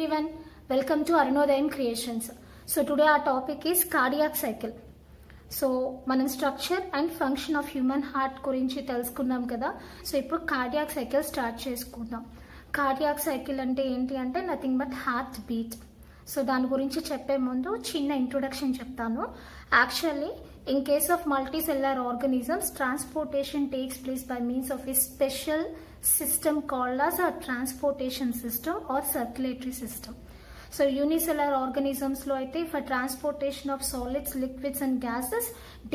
everyone, welcome to Arunodayam Creations. So today our topic is cardiac cycle. So మనం structure and function of human heart గురించి తెలుసుకున్నాం కదా. So ఇప్పుడు cardiac cycle start చేసుకుందాం. Cardiac cycle అంటే ఏంటి అంటే nothing but heart beat. So దాని గురించి చెప్పే ముందు చిన్న ఇంట్రొడక్షన్ చెప్తాను. Actually in case of multicellular organisms, transportation takes place by means of a special system called as a transportation system or circulatory system. So unicellular organisms lo aithe for transportation of solids, liquids and gases,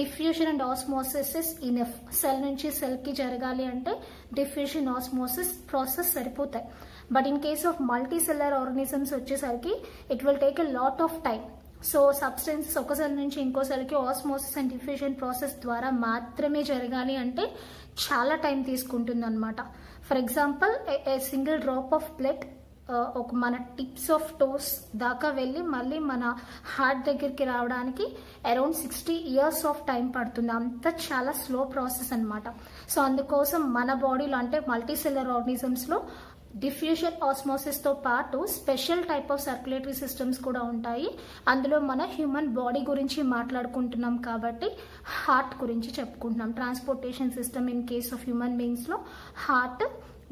diffusion and osmosis is enough. Cell nunchi cell ki jaragali ante diffusion osmosis process saripothayi. But in case of multicellular organisms vachesariki it will take a lot of time. So substances ఒక cell నుంచి ఇంకో సెల్కి osmosis and diffusion process ద్వారా మాత్రమే జరగాలి అంటే చాలా time తీసుకుంటుంది అనమాట. For example a single drop of blood ఒక మన టిప్స్ ఆఫ్ టోస్ దాకా వెళ్ళి మళ్ళీ మన హార్ట్ దగ్గరికి రావడానికి అరౌండ్ 60 years ఆఫ్ టైం పడుతుంది. అంత చాలా స్లో ప్రాసెస్ అనమాట. సో అందుకోసం మన బాడీలో అంటే మల్టీసెల్యులర్ ఆర్గానిజమ్స్లో డిఫ్యూషన్ ఆస్మోసిస్ తో పాటు special type of circulatory systems కూడా ఉంటాయి. అందులో మన హ్యూమన్ బాడీ గురించి మాట్లాడుకుంటున్నాం కాబట్టి హార్ట్ గురించి చెప్పుకుంటున్నాం. Transportation system in case of human beings లో heart,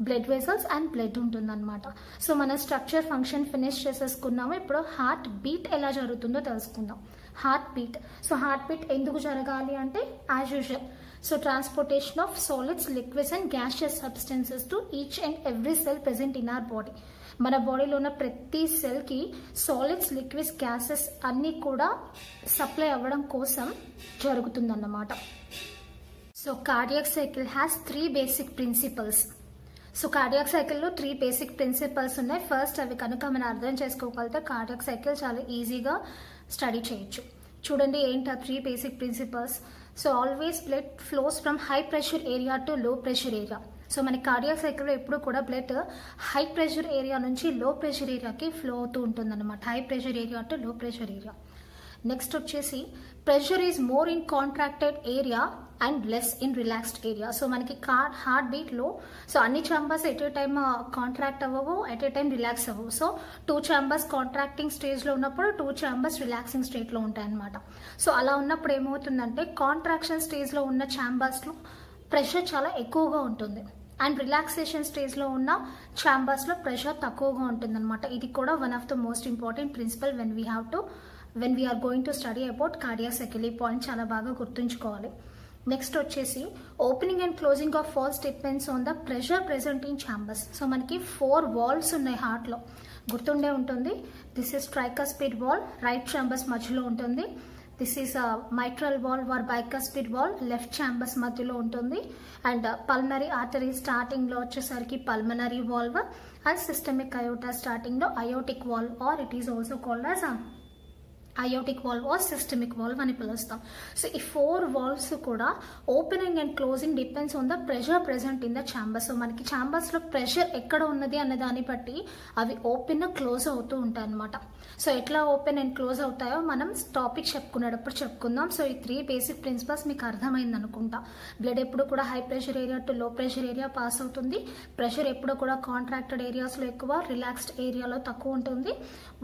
blood vessels and blood ఉంటుందన్నమాట. సో మన స్ట్రక్చర్ ఫంక్షన్ ఫినిష్ చేసేసుకున్నాము. ఇప్పుడు హార్ట్ బీట్ ఎలా జరుగుతుందో తెలుసుకుందాం. Heart beat. So heart beat ఎందుకు జరగాలి అంటే as usual so transportation of solids, liquids and gaseous substances to each and every cell present in our body. మన బాడీలో ఉన్న ప్రతి సెల్కి సాలిడ్స్, లిక్విడ్స్, గ్యాసెస్ అన్నీ కూడా సప్లై అవ్వడం కోసం జరుగుతుందన్నమాట. So cardiac cycle has 3 basic principles. So cardiac సైకిల్లో 3 బేసిక్ ప్రిన్సిపల్స్ ఉన్నాయి. ఫస్ట్ అవి కనుక మనం అర్థం చేసుకోగలిగితే కార్డియాక్ సైకిల్ చాలా ఈజీగా స్టడీ చేయొచ్చు. చూడండి ఏంటి ఆ 3 basic principles. So always blood flows from high pressure area to low pressure area. So మన కార్డియాక్ సైకిల్లో ఎప్పుడు కూడా బ్లడ్ హై ప్రెషర్ ఏరియా నుంచి లో ప్రెషర్ ఏరియాకి ఫ్లో అవుతూ ఉంటుంది అనమాట. High pressure area to low pressure area. Next వచ్చేసి pressure is more in contracted area and less in relaxed area. So మనకి హార్ట్ బీట్లో సో అన్ని chambers at a time contract అవ్వవు, ఎట్ ఏ టైమ్ రిలాక్స్ అవ్వవు. So 2 chambers contracting స్టేజ్లో ఉన్నప్పుడు 2 chambers relaxing స్టేట్లో ఉంటాయన్నమాట. సో అలా ఉన్నప్పుడు ఏమవుతుందంటే కాంట్రాక్షన్ స్టేజ్లో ఉన్న ఛాంబర్స్లో ప్రెషర్ చాలా ఎక్కువగా ఉంటుంది అండ్ రిలాక్సేషన్ స్టేజ్లో ఉన్న ఛాంబర్స్లో ప్రెషర్ తక్కువగా ఉంటుంది అనమాట. ఇది కూడా one of the most important principle when we're going to study about cardiac cycle. ఈ పాయింట్ చాలా బాగా గుర్తుంచుకోవాలి. నెక్స్ట్ వచ్చేసి opening and closing of valves depends on the pressure present in chambers. So మనకి 4 వాల్స్ ఉన్నాయి హార్ట్లో, గుర్తుండే ఉంటుంది. This is tricuspid valve, right chambers మధ్యలో ఉంటుంది. This is mitral valve or bicuspid valve, left chambers మధ్యలో ఉంటుంది. అండ్ పల్మనరీ ఆర్టరీ స్టార్టింగ్లో వచ్చేసరికి pulmonary valve and systemic aorta స్టార్టింగ్లో aortic valve or it is also called as aortic valve or systemic valve అని పిలుస్తాం. So ఈ 4 valves కూడా opening and closing depends on the pressure present in the chamber. So మనకి ఛాంబర్స్లో pressure ఎక్కడ ఉన్నది అనే దాన్ని బట్టి అవి ఓపెన్ క్లోజ్ అవుతూ ఉంటాయి అనమాట. సో ఎట్లా ఓపెన్ అండ్ క్లోజ్ అవుతాయో మనం టాపిక్ చెప్పుకునేటప్పుడు చెప్పుకుందాం. సో ఈ 3 బేసిక్ ప్రిన్సిపల్స్ మీకు అర్థమైంది అనుకుంటా. బ్లడ్ ఎప్పుడు కూడా high pressure area to low pressure area pass అవుతుంది. ప్రెషర్ ఎప్పుడు కూడా కాంట్రాక్టెడ్ ఏరియాస్లో ఎక్కువ, రిలాక్స్డ్ ఏరియాలో తక్కువ ఉంటుంది.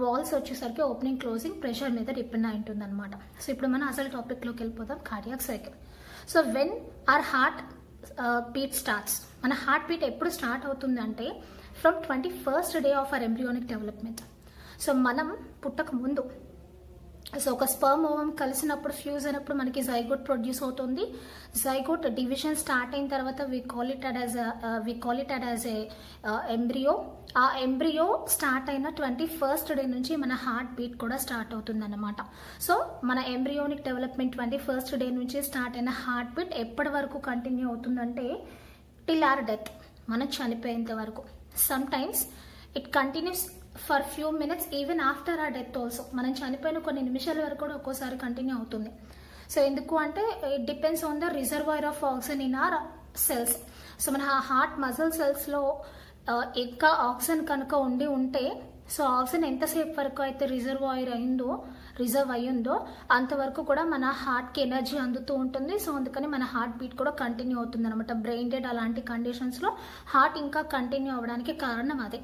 వాల్స్ వచ్చేసరికి ఓపెనింగ్ క్లోజింగ్ ప్రెషర్ మీద డిపెండ్ అయి ఉంటుంది అనమాట. సో ఇప్పుడు మనం అసలు టాపిక్లోకి వెళ్ళిపోతాం, cardiac cycle. So when our heart beat starts, మన హార్ట్ బీట్ ఎప్పుడు స్టార్ట్ అవుతుంది అంటే from 21st day of our embryonic development. So మనం పుట్టక ముందు సో ఒక స్పర్మ్ ఓవం కలిసినప్పుడు ఫ్యూజ్ అయినప్పుడు మనకి జైగోట్ ప్రొడ్యూస్ అవుతుంది. జైగోట్ డివిజన్ స్టార్ట్ అయిన తర్వాత we call it as a embryo. ఆ ఎంబ్రియో స్టార్ట్ అయిన 21st day నుంచి మన హార్ట్ బీట్ కూడా స్టార్ట్ అవుతుంది అన్నమాట. సో మన ఎంబ్రియోనిక్ డెవలప్మెంట్ 21st day నుంచి స్టార్ట్ అయిన హార్ట్ బీట్ ఎప్పటి వరకు కంటిన్యూ అవుతుందంటే టిల్ ఆర్ డెత్, మనం చనిపోయేంత వరకు. Some times it continues for few minutes even after ఆ డెత్ ఆల్సో. మనం చనిపోయిన కొన్ని నిమిషాల వరకు కూడా ఒక్కోసారి కంటిన్యూ అవుతుంది. సో ఎందుకు అంటే it depends on the reservoir of oxygen in our cells. So మన హార్ట్ మజిల్ సెల్స్లో ఇంకా ఆక్సిజన్ కనుక ఉంటే సో ఆక్సిజన్ ఎంతసేపు వరకు అయితే రిజర్వ్ అయ్యిందో అంతవరకు కూడా మన హార్ట్కి ఎనర్జీ అందుతూ ఉంటుంది. సో అందుకని మన హార్ట్ బీట్ కూడా కంటిన్యూ అవుతుంది అనమాట. బ్రెయిన్ డెడ్ అలాంటి కండిషన్స్లో హార్ట్ ఇంకా కంటిన్యూ అవ్వడానికి కారణం అదే.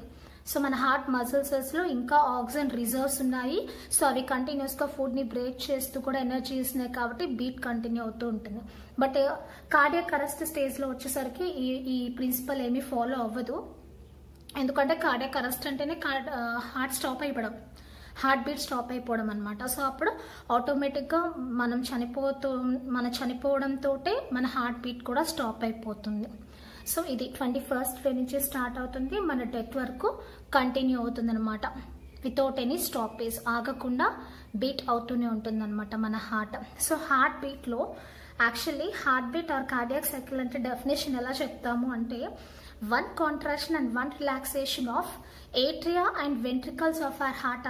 సో మన హార్ట్ మజిల్సెస్లో ఇంకా ఆక్సిజన్ రిజర్వ్స్ ఉన్నాయి. సో అవి కంటిన్యూస్గా ఫుడ్ని బ్రేక్ చేస్తూ కూడా ఎనర్జీ ఇస్తున్నాయి కాబట్టి బీట్ కంటిన్యూ అవుతూ ఉంటుంది. బట్ కార్డియాక్ అరెస్ట్ స్టేజ్లో వచ్చేసరికి ఈ ప్రిన్సిపల్ ఏమీ ఫాలో అవ్వదు. ఎందుకంటే కార్డియాక్ అరెస్ట్ అంటేనే హార్ట్ స్టాప్ అయిపోవడం, హార్ట్ బీట్ స్టాప్ అయిపోవడం అనమాట. సో అప్పుడు ఆటోమేటిక్గా మనం చనిపోవడంతో మన హార్ట్ బీట్ కూడా స్టాప్ అయిపోతుంది. సో ఇది 21st డే నుంచి స్టార్ట్ అవుతుంది, మన డెత్ వరకు కంటిన్యూ అవుతుంది అనమాట. వితౌట్ ఎనీ స్టాపేజ్, ఆగకుండా బీట్ అవుతూనే ఉంటుంది అనమాట మన హార్ట్. సో హార్ట్ బీట్లో actually heart beat or cardiac cycle అంటే డెఫినేషన్ ఎలా చెప్తాము అంటే, one contraction and one relaxation of atria and ventricles of our heart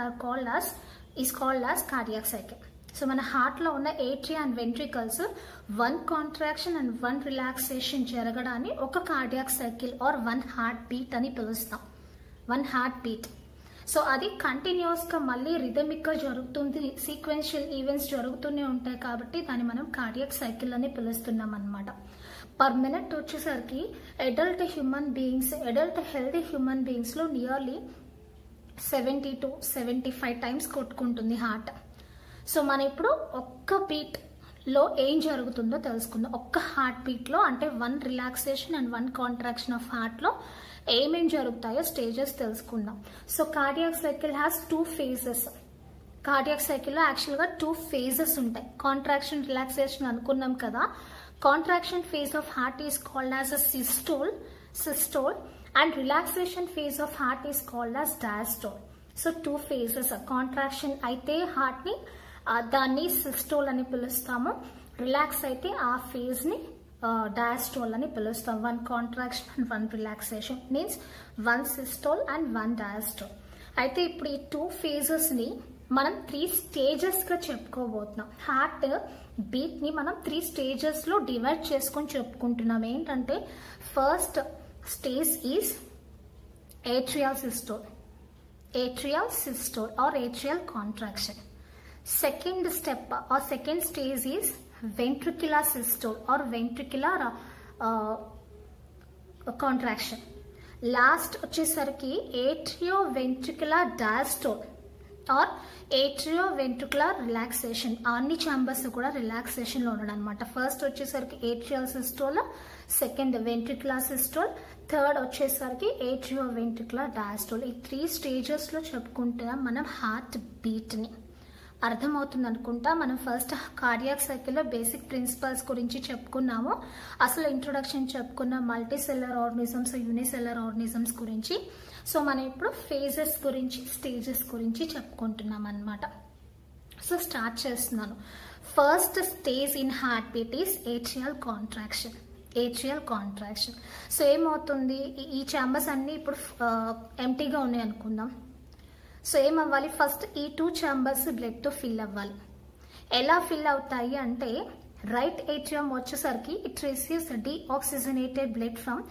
is called as cardiac cycle. So మన హార్ట్లో ఉన్న atria and ventricles one contraction and one relaxation జరగడాన్ని ఒక cardiac cycle or one heart beat అని పిలుస్తాం. One heart beat. So అది కంటిన్యూస్గా మళ్ళీ రిథమిక్గా జరుగుతుంది, సీక్వెన్షియల్ ఈవెంట్స్ జరుగుతూనే ఉంటాయి కాబట్టి దాన్ని మనం కార్డియాక్ సైకిల్ అని పిలుస్తున్నాం అనమాట. పర్ మినిట్ వచ్చేసరికి అడల్ట్ హెల్దీ హ్యూమన్ బీయింగ్స్లో నియర్లీ 70 to 75 టైమ్స్ కొట్టుకుంటుంది హార్ట్. సో మనం ఇప్పుడు ఒక్క బీట్లో ఏం జరుగుతుందో తెలుసుకుందాం. ఒక్క హార్ట్ బీట్లో అంటే one relaxation and one contraction of హార్ట్లో ఏమేం జరుగుతాయో స్టేజెస్ తెలుసుకుందాం. So cardiac cycle has 2 phases. Cardiac సైకిల్లో యాక్చువల్గా 2 phases ఉంటాయి. కాంట్రాక్షన్, రిలాక్సేషన్ అనుకున్నాం కదా. Contraction phase of heart is called as a systole and relaxation phase of heart is called as diastole. So 2 phases. Contraction అయితే హార్ట్ని దాన్ని systole అని పిలుస్తాము, relax అయితే ఆ ఫేజ్ని డయాస్టోల్ అని పిలుస్తాం. One contraction and one relaxation means one systole and one diastole. అయితే ఇప్పుడు ఈ 2 phases-ని మనం 3 stages-గా చెప్పుకోబోతున్నాం. హార్ట్ బీట్ని మనం 3 stages-లో డివైడ్ చేసుకొని చెప్పుకుంటున్నాం. ఏంటంటే first stage is atrial systole or atrial contraction. Second step or second stage is ventricular systole or ventricular contraction. Last వచ్చేసరికి atrioventricular diastole or atrioventricular relaxation. అన్ని ఛాంబర్స్ కూడా రిలాక్సేషన్లో ఉండడం అనమాట. ఫస్ట్ వచ్చేసరికి atrial systole, second ventricular systole, third వచ్చేసరికి atrioventricular diastole. ఈ 3 stagesలో చెప్పుకుంటున్నాం మనం హార్ట్ బీట్ని. అర్థమవుతుంది అనుకుంటా. మనం ఫస్ట్ కార్డియాక్ సైకిల్లో బేసిక్ ప్రిన్సిపల్స్ గురించి చెప్పుకున్నాము. అసలు ఇంట్రొడక్షన్ చెప్పుకున్నాం మల్టీసెల్లర్ ఆర్గానిజమ్స్, యూనిసెల్లర్ ఆర్గానిజమ్స్ గురించి. సో మనం ఇప్పుడు ఫేజెస్ గురించి, స్టేజెస్ గురించి చెప్పుకుంటున్నాం అన్నమాట. సో స్టార్ట్ చేస్తున్నాను. First stage in heart beat is atrial contraction. So ఏమవుతుంది, ఈ ఛాంబర్స్ అన్నీ ఇప్పుడు ఎంటీగా ఉన్నాయి అనుకుందాం. సో ఏమవ్వాలి, ఫస్ట్ ఈ 2 ఛాంబర్స్ బ్లడ్తో ఫిల్ అవ్వాలి. ఎలా ఫిల్ అవుతాయి అంటే, రైట్ ఏట్రియం వచ్చేసరికి it receives deoxygenated blood from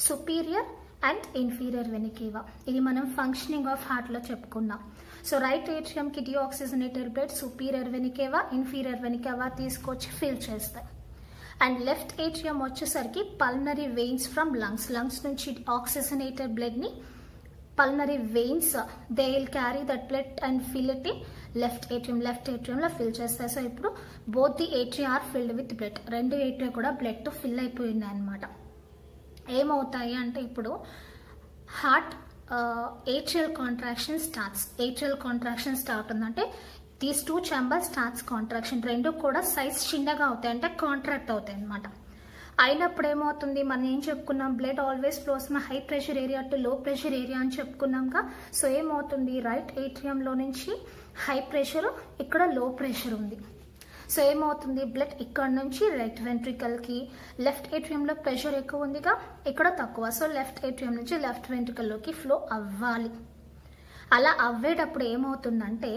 superior and inferior vena cava. ఇది మనం ఫంక్షనింగ్ ఆఫ్ హార్ట్లో చెప్పుకున్నాం. సో రైట్ ఏట్రియంకి deoxygenated blood superior vena cava, inferior vena cava తీసుకొచ్చి ఫిల్ చేస్తాయి. అండ్ లెఫ్ట్ ఏట్రియం వచ్చేసరికి పల్మనరీ వెయిన్స్ ఫ్రమ్ లంగ్స్ నుంచి ఆక్సిజనేటెడ్ బ్లడ్ని pulmonary veins, they will carry that blood and fill it in left atriumలో fill చేస్తాయి. సో ఇప్పుడు both the atria are filled with blood. 2 atria కూడా blood తో fill అయిపోయింది అనమాట. ఏమవుతాయి అంటే ఇప్పుడు హార్ట్ atrial contraction స్టార్ట్ ఉందంటే దీస్ 2 chambers starts contraction. 2 కూడా సైజ్ చిన్నగా అవుతాయి, అంటే కాంట్రాక్ట్ అవుతాయి అనమాట. అయినప్పుడు ఏమవుతుంది, మనం ఏం చెప్పుకున్నాం, blood always flows from high pressure area to low pressure area అని చెప్పుకున్నాంగా. సో ఏమవుతుంది, రైట్ ఏట్రియంలో నుంచి హై ప్రెషర్, ఇక్కడ లో ప్రెషర్ ఉంది. సో ఏమవుతుంది, బ్లడ్ ఇక్కడ నుంచి రైట్ వెంట్రికల్కి, లెఫ్ట్ ఏట్రియంలో ప్రెషర్ ఎక్కువ ఉందిగా, ఇక్కడ తక్కువ. సో లెఫ్ట్ ఏట్రియం నుంచి లెఫ్ట్ వెంట్రికల్లోకి ఫ్లో అవ్వాలి. అలా అవ్వేటప్పుడు ఏమవుతుందంటే,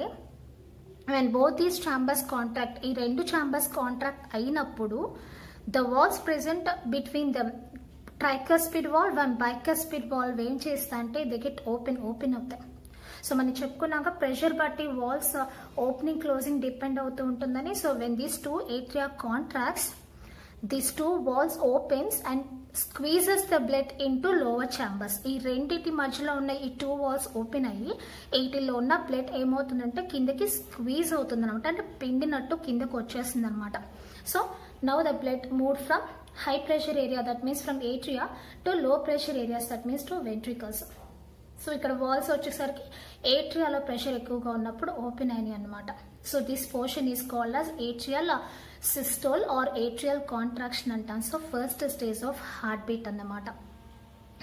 when both these chambers contract, ఈ 2 chambers contract అయినప్పుడు the walls present between them, tricuspid valve and bicuspid valve ఏం చేస్తాయంటే they get open అవుతాయి. సో మనం చెప్పుకున్నాక ప్రెషర్ బట్టి వాల్స్ ఓపెనింగ్ క్లోజింగ్ డిపెండ్ అవుతూ ఉంటుందని. So when these 2 atria contracts, these 2 walls opens and squeezes the blood into lower chambers. ఈ రెండింటి మధ్యలో ఉన్న ఈ 2 వాల్స్ ఓపెన్ అయ్యి వీటిలో ఉన్న బ్లడ్ ఏమవుతుందంటే కిందకి స్క్వీజ్ అవుతుంది అనమాట, అంటే పిండినట్టు కిందకు వచ్చేస్తుంది అనమాట. So now the blood move from high pressure area, that means from atria, to low pressure areas, that means to ventricles. So ఇక్కడ వాల్స్ వచ్చేసరికి ఏట్రియాలో ప్రెషర్ ఎక్కువగా ఉన్నప్పుడు ఓపెన్ అయినాయి అనమాట. So this portion is called as atrial systole or atrial contraction అంటాం. So first stage of heart beat అన్నమాట.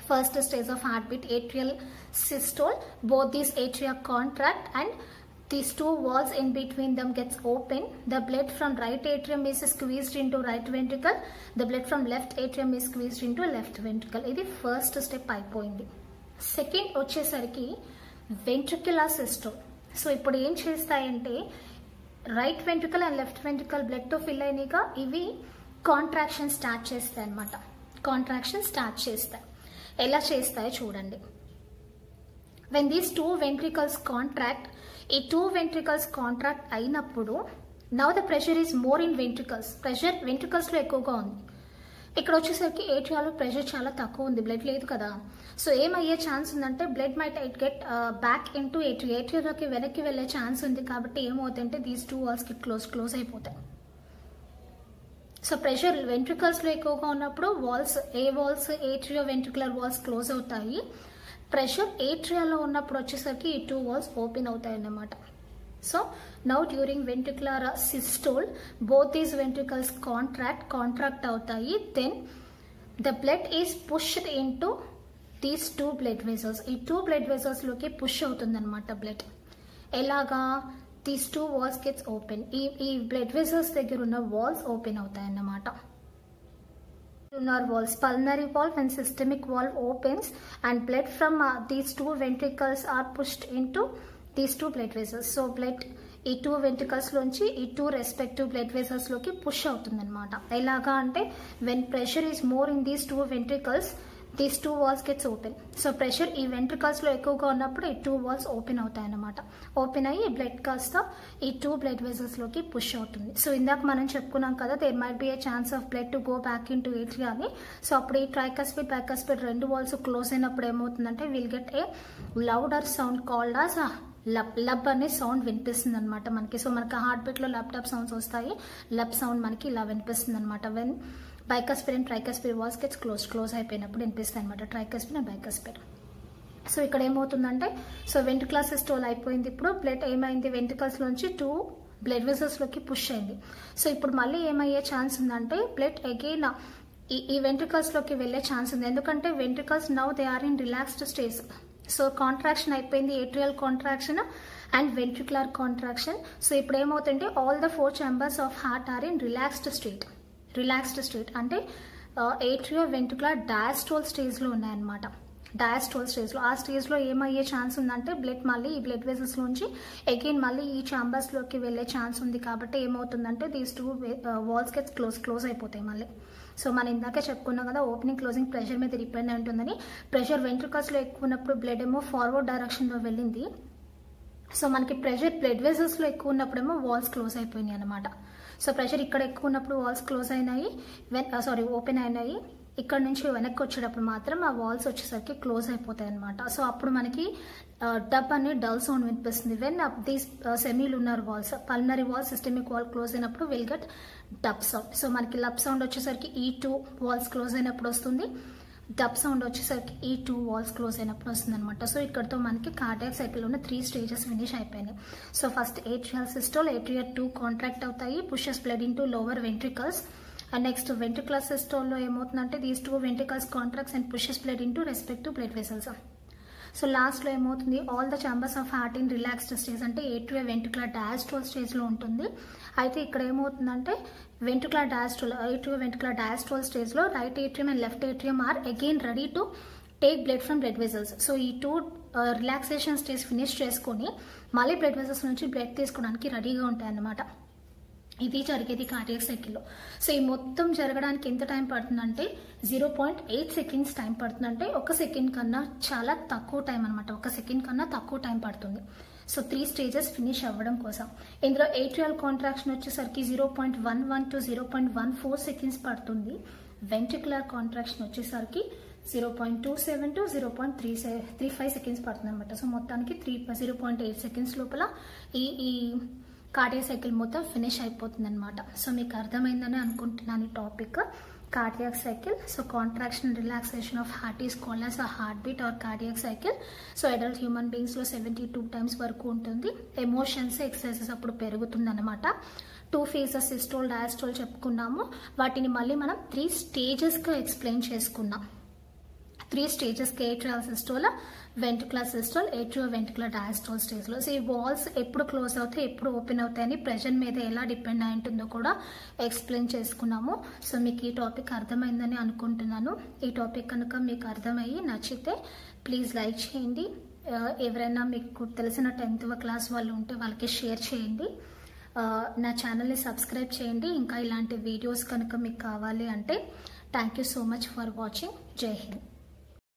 First stage of heart beat atrial systole, both these atria contract and these 2 walls in between them gets open. The blood from right atrium is squeezed into right ventricle, the blood from left atrium is squeezed into left ventricle. ఇది first step అయిపోయింది. Second వచ్చేసరికి ventricular systole. So ఇప్పుడు ఏం చేస్తాయంటే right ventricle and left ventricle blood తో fill అయినాయిగా, ఇవి contraction start చేస్తాయి అనమాట. కాంట్రాక్షన్ స్టార్ట్ చేస్తాయి. ఎలా చేస్తాయో చూడండి. వెన్ దీస్ 2 వెంట్రికల్స్ కాంట్రాక్ట్, ఈ 2 వెంట్రికల్స్ కాంట్రాక్ట్ అయినప్పుడు now the pressure is more in ventricles. Pressure ventricles లో ఎక్కువగా ఉంది. ఇక్కడ వచ్చేసరికి ఏట్రియాలో ప్రెషర్ చాలా తక్కువ ఉంది, బ్లడ్ లేదు కదా. సో ఏమయ్యే ఛాన్స్ ఉందంటే blood might get back in to ఏట్రియాలోకి వెనక్కి వెళ్ళే ఛాన్స్ ఉంది. కాబట్టి ఏమవుతుందంటే దీస్ 2 వాల్స్కి క్లోజ్ అయిపోతాయి. సో ప్రెషర్ వెంట్రికల్స్లో ఎక్కువగా ఉన్నప్పుడు walls atrioventricular walls close అవుతాయి. ప్రెషర్ ఏట్రియాలో ఉన్నప్పుడు వచ్చేసరికి ఈ 2 వాల్స్ ఓపెన్ అవుతాయి అన్నమాట. So now during ventricular systole, both these ventricles contract అవుతాయి. Then the blood is pushed into these 2 blood vessels. ఈ 2 blood vessels లోకి పుష్ అవుతుంది అనమాట బ్లడ్. ఎలాగా? these 2 walls gets open. ఈ blood vessels దగ్గర ఉన్న walls ఓపెన్ అవుతాయి అన్నమాట. Walls, pulmonary valve and systemic valve opens and blood from these 2 ventricles are pushed into these 2 blood vessels. So blood ఈ 2 వెంట్రికల్స్ లోంచి ఈ 2 రెస్పెక్టివ్ బ్లడ్ వెసల్స్ లోకి push అవుతుంది అనమాట. ఎలాగా అంటే when pressure is more in these 2 ventricles, these 2 valves gets open. So pressure ఈ ventricles లో ఎక్కువగా ఉన్నప్పుడు ఈ 2 వాల్స్ ఓపెన్ అవుతాయి అనమాట. ఓపెన్ అయ్యి బ్లడ్ కాస్త ఈ 2 బ్లడ్ వెసల్స్ లోకి పుష్ అవుతుంది. సో ఇందాక మనం చెప్పుకున్నాం కదా, there might be a chance of blood to go back in to atria అని. సో అప్పుడు ఈ ట్రైకస్పిడ్ బైకస్పిడ్ 2 వాల్స్ క్లోజ్ అయినప్పుడు ఏమవుతుందంటే will get a louder sound called as lub అనే సౌండ్ వినిపిస్తుంది అనమాట మనకి. సో మనకి హార్ట్ బీట్ లో లబ్ టప్ సౌండ్స్ వస్తాయి. లబ్ సౌండ్ మనకి ఇలా వినిపిస్తుంది అనమాట. When bicuspid and tricuspid valves gets close అయిపోయినప్పుడు వినిపిస్తాయి అనమాట, ట్రైకస్పిడ్ అండ్ బైకస్పిడ్. సో ఇక్కడ ఏమవుతుందంటే, సో వెంట్రికులర్ సిస్టోల్ అయిపోయింది. ఇప్పుడు బ్లడ్ ఏమైంది, వెంట్రికల్స్ లోంచి 2 బ్లడ్ వెసల్స్ లోకి పుష్ అయింది. సో ఇప్పుడు మళ్ళీ ఏమయ్యే ఛాన్స్ ఉందంటే బ్లడ్ అగైన్ ఈ వెంట్రికల్స్ లోకి వెళ్లే ఛాన్స్ ఉంది. ఎందుకంటే ventricles now they are in relaxed stage. So contraction అయిపోయింది, atrial contraction and ventricular contraction. So ఇప్పుడు ఏమవుతుంటే all the 4 chambers of heart are in relaxed state. అంటే ఏట్రియో వెంట్రికులర్ డయాస్ట్రోల్ స్టేజ్ లో ఉన్నాయన్నమాట. డయాస్ట్రోల్ స్టేజ్ లో, ఆ స్టేజ్ లో ఏమయ్యే ఛాన్స్ ఉందంటే బ్లడ్ మళ్ళీ ఈ బ్లడ్ వెసల్స్ నుంచి అగైన్ మళ్ళీ ఈ ఛాంబర్స్ లోకి వెళ్లే ఛాన్స్ ఉంది. కాబట్టి ఏమవుతుందంటే దీస్ 2 వాల్స్ గెట్స్ క్లోజ్ అయిపోతాయి మళ్ళీ. సో మనం ఇందాకే చెప్పుకున్నాం కదా, ఓపెనింగ్ క్లోజింగ్ ప్రెషర్ మీద డిపెండ్ అయి ఉంటుందని. ప్రెషర్ వెంట్రికల్స్ లో ఎక్కువ ఉన్నప్పుడు బ్లడ్ ఏమో ఫార్వర్డ్ డైరెక్షన్ లో వెళ్ళింది. సో మనకి ప్రెషర్ బ్లడ్ వెసల్స్ లో ఎక్కువ ఉన్నప్పుడేమో వాల్స్ క్లోజ్ అయిపోయినాయి అనమాట. సో ప్రెషర్ ఇక్కడ ఎక్కువ ఉన్నప్పుడు వాల్స్ క్లోజ్ అయినాయి, ఓపెన్ అయినాయి. ఇక్కడ నుంచి వెనక్కి వచ్చేటప్పుడు మాత్రం ఆ వాల్స్ వచ్చేసరికి క్లోజ్ అయిపోతాయి అనమాట. సో అప్పుడు మనకి డబ్ అనే డల్ సౌండ్ వినిపిస్తుంది. When these semilunar valves, pulmonary valve, systemic valve close అయినప్పుడు will get dub sound. So మనకి లబ్ సౌండ్ వచ్చేసరికి ఈ 2 వాల్స్ క్లోజ్ అయినప్పుడు వస్తుంది. డబ్ సౌండ్ వచ్చేసరికి ఈ 2 వాల్స్ క్లోజ్ అయినప్పుడు వస్తుంది అనమాట. సో ఇక్కడతో మనకి కార్డియాక్ సైకిల్ ఉన్న 3 స్టేజెస్ ఫినిష్ అయిపోయినాయి. So first atrial systole, atria 2 contract అవుతాయి, pushes blood into lower ventricles. And next ventricular systole లో ఏమవుతుందంటే these 2 ventricles contracts and pushes blood into respective blood vessels. So last లో ఏమవుతుంది, all the chambers of heart in relaxed stage, అంటే ఏట్రియో ventricular diastole stage లో ఉంటుంది. అయితే ఇక్కడ ఏమవుతుందంటే ఏట్రియో వెంట్రికులర్ డయాస్ట్రోల్ స్టేజ్ లో right atrium and left atrium are again ready to take blood from blood vessels. So ఈ 2 రిలాక్సేషన్ స్టేజ్ ఫినిష్ చేసుకొని మళ్ళీ బ్లడ్ వెసల్స్ నుంచి బ్లడ్ తీసుకోవడానికి రెడీగా ఉంటాయి అన్నమాట. ఇది జరిగేది కార్డియాక్ సైకిల్లో. సో ఈ మొత్తం జరగడానికి ఎంత టైం పడుతుందంటే 0.8 సెకండ్స్ టైం పడుతుందంటే 1 సెకండ్ కన్నా చాలా తక్కువ టైం అనమాట. 1 సెకండ్ కన్నా తక్కువ టైం పడుతుంది. సో 3 స్టేజెస్ ఫినిష్ అవ్వడం కోసం. ఇందులో ఏట్రియల్ కాంట్రాక్షన్ వచ్చేసరికి 0.11 to 0.14 సెకండ్స్ పడుతుంది. వెంట్రికులర్ కాంట్రాక్షన్ వచ్చేసరికి 0.27 to 0.35 సెకండ్స్ పడుతుంది అనమాట. సో మొత్తానికి 0.8 సెకండ్స్ లోపల ఈ కార్డియాక్ సైకిల్ మొత్తం ఫినిష్ అయిపోతుంది అనమాట. సో మీకు అర్థమైందని అనుకుంటున్నాను ఈ topic cardiac cycle. So contraction relaxation of heart is called as a heart beat or cardiac cycle. So adult human బీయింగ్స్లో 72 టైమ్స్ వరకు ఉంటుంది. ఎమోషన్స్ ఎక్సర్సైజెస్ అప్పుడు పెరుగుతుంది అనమాట. 2 ఫేజెస్ సిస్టోల్ డయాస్టోల్ చెప్పుకున్నాము. వాటిని మళ్ళీ మనం 3 స్టేజెస్గా ఎక్స్ప్లెయిన్ చేసుకున్నాం. 3 స్టేజెస్కి atrial systole, ventricular systole, atrioventricular diastole స్టేజ్లో. సో ఈ వాల్స్ ఎప్పుడు క్లోజ్ అవుతాయి, ఎప్పుడు ఓపెన్ అవుతాయని ప్రెషర్ మీద ఎలా డిపెండ్ అయి ఉంటుందో కూడా ఎక్స్ప్లెయిన్ చేసుకున్నాము. సో మీకు ఈ టాపిక్ అర్థమైందని అనుకుంటున్నాను. ఈ టాపిక్ కనుక మీకు అర్థమయ్యి నచ్చితే ప్లీజ్ లైక్ చేయండి. ఎవరైనా మీకు తెలిసిన 10th క్లాస్ వాళ్ళు ఉంటే వాళ్ళకి షేర్ చేయండి. నా ఛానల్ని సబ్స్క్రైబ్ చేయండి. ఇంకా ఇలాంటి వీడియోస్ కనుక మీకు కావాలి అంటే thank you so much for watching. జై హింద్.